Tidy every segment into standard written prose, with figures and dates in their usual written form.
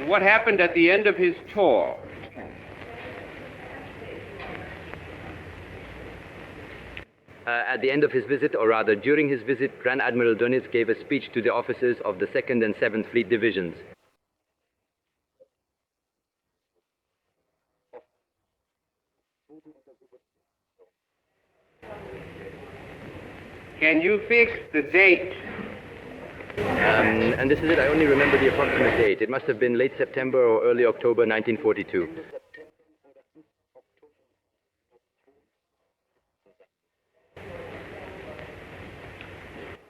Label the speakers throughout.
Speaker 1: And what happened at the end of his tour?
Speaker 2: At the end of his visit, or rather during his visit, Grand Admiral Dönitz gave a speech to the officers of the 2nd and 7th Fleet Divisions.
Speaker 1: Can you fix the date?
Speaker 2: And this is it, I only remember the approximate date. It must have been late September or early October 1942.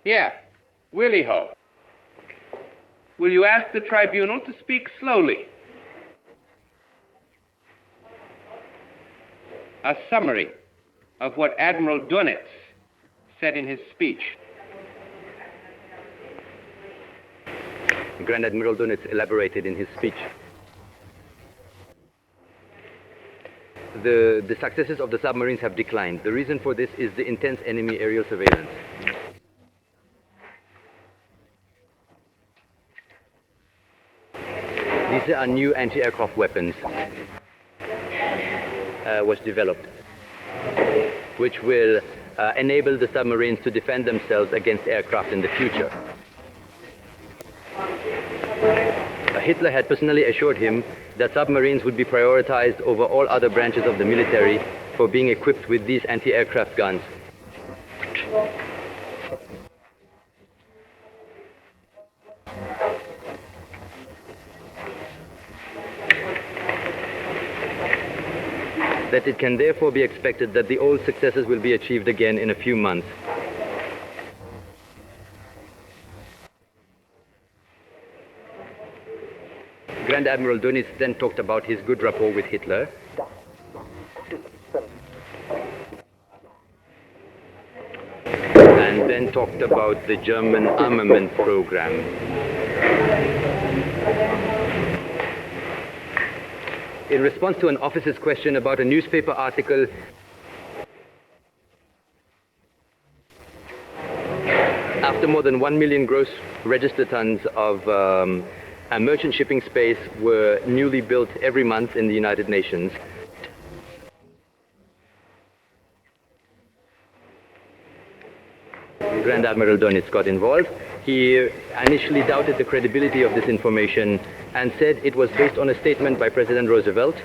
Speaker 1: Yeah, Willie Ho. Will you ask the tribunal to speak slowly? A summary of what Admiral Dönitz said in his speech.
Speaker 2: Grand Admiral Dönitz elaborated in his speech. The successes of the submarines have declined. The reason for this is the intense enemy aerial surveillance. These are new anti-aircraft weapons was developed, which will enable the submarines to defend themselves against aircraft in the future. Hitler had personally assured him that submarines would be prioritized over all other branches of the military for being equipped with these anti-aircraft guns. That it can therefore be expected that the old successes will be achieved again in a few months. Grand Admiral Dönitz then talked about his good rapport with Hitler. And then talked about the German armament program. In response to an officer's question about a newspaper article, after more than 1 million gross register tons of merchant shipping space were newly built every month in the United Nations, Grand Admiral Dönitz got involved. He initially doubted the credibility of this information and said it was based on a statement by President Roosevelt.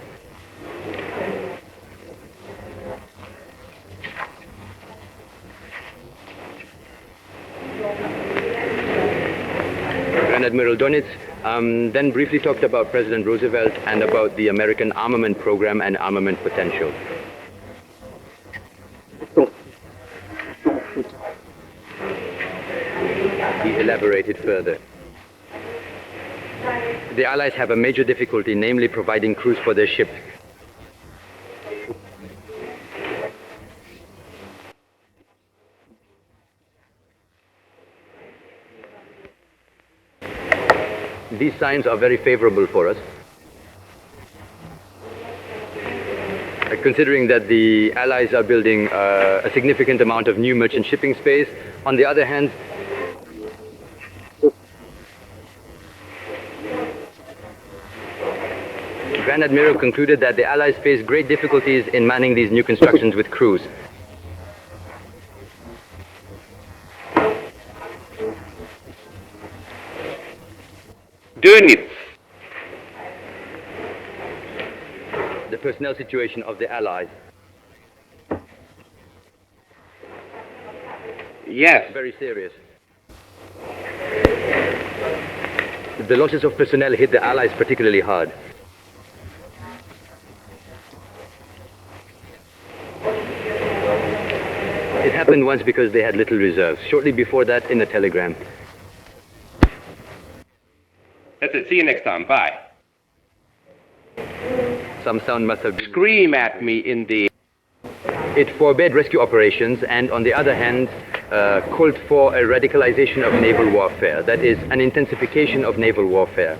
Speaker 2: Grand Admiral Dönitz then briefly talked about President Roosevelt and about the American armament program and armament potential. He elaborated further. The Allies have a major difficulty, namely providing crews for their ships. These signs are very favorable for us, considering that the Allies are building a significant amount of new merchant shipping space. On the other hand, Grand Admiral concluded that the Allies face great difficulties in manning these new constructions with crews.
Speaker 1: Dönitz.
Speaker 2: The personnel situation of the Allies.
Speaker 1: Yes.
Speaker 2: Very serious. The losses of personnel hit the Allies particularly hard. It happened once because they had little reserves. Shortly before that, in a telegram.
Speaker 1: That's it. See you next time. Bye.
Speaker 2: Some sound must have been...
Speaker 1: Scream at me in the...
Speaker 2: It forbade rescue operations and, on the other hand, called for a radicalization of naval warfare. That is, an intensification of naval warfare.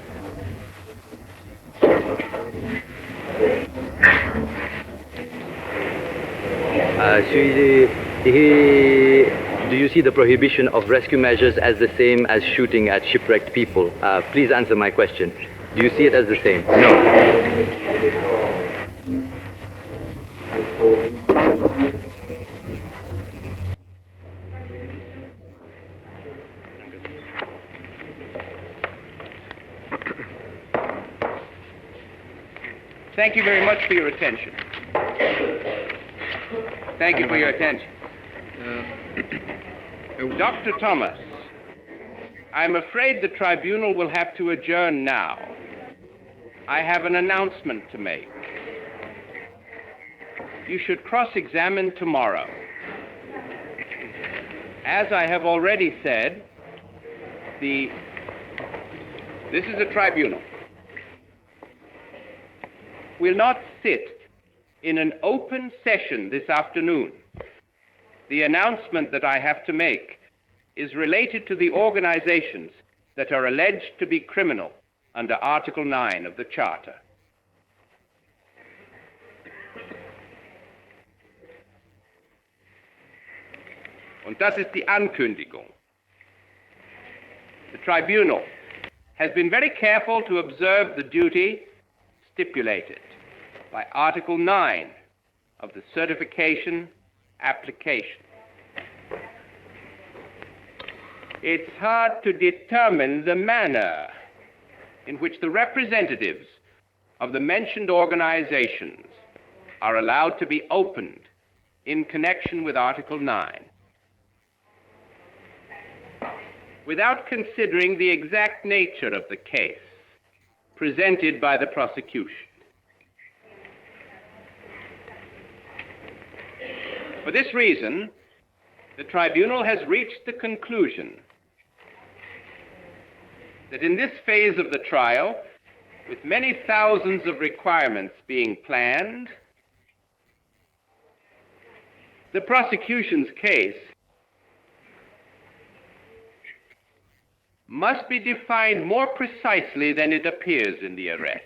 Speaker 2: Do you see the prohibition of rescue measures as the same as shooting at shipwrecked people? Please answer my question. Do you see it as the same? No.
Speaker 1: Thank you very much for your attention. Thank you for your attention. Dr. Thomas, I'm afraid the tribunal will have to adjourn now. I have an announcement to make. You should cross-examine tomorrow. As I have already said, this is a tribunal. Will not sit in an open session this afternoon. The announcement that I have to make is related to the organizations that are alleged to be criminal under Article 9 of the Charter. Und das ist die Ankündigung. The tribunal has been very careful to observe the duty stipulated by Article 9 of the certification application. It's hard to determine the manner in which the representatives of the mentioned organizations are allowed to be opened in connection with Article 9, without considering the exact nature of the case presented by the prosecution. For this reason, the tribunal has reached the conclusion that in this phase of the trial, with many thousands of requirements being planned, the prosecution's case must be defined more precisely than it appears in the arrest.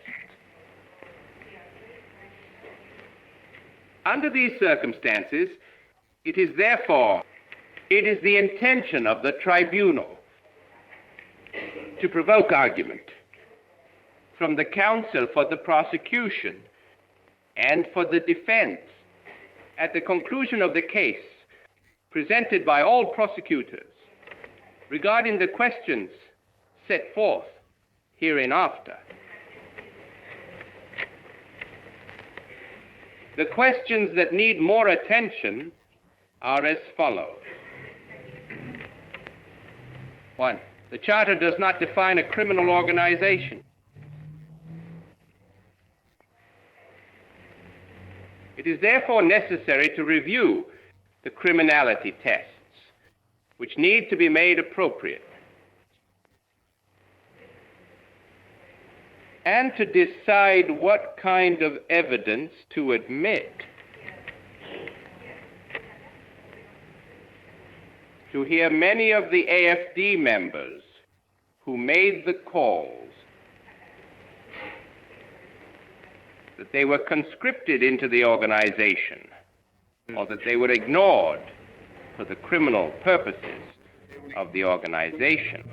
Speaker 1: Under these circumstances, it is the intention of the tribunal to provoke argument from the counsel for the prosecution and for the defense at the conclusion of the case presented by all prosecutors regarding the questions set forth hereinafter. The questions that need more attention are as follows. 1. The Charter does not define a criminal organization. It is therefore necessary to review the criminality tests, which need to be made appropriate, and to decide what kind of evidence to admit. To hear many of the AFD members who made the calls that they were conscripted into the organization or that they were ignored for the criminal purposes of the organization.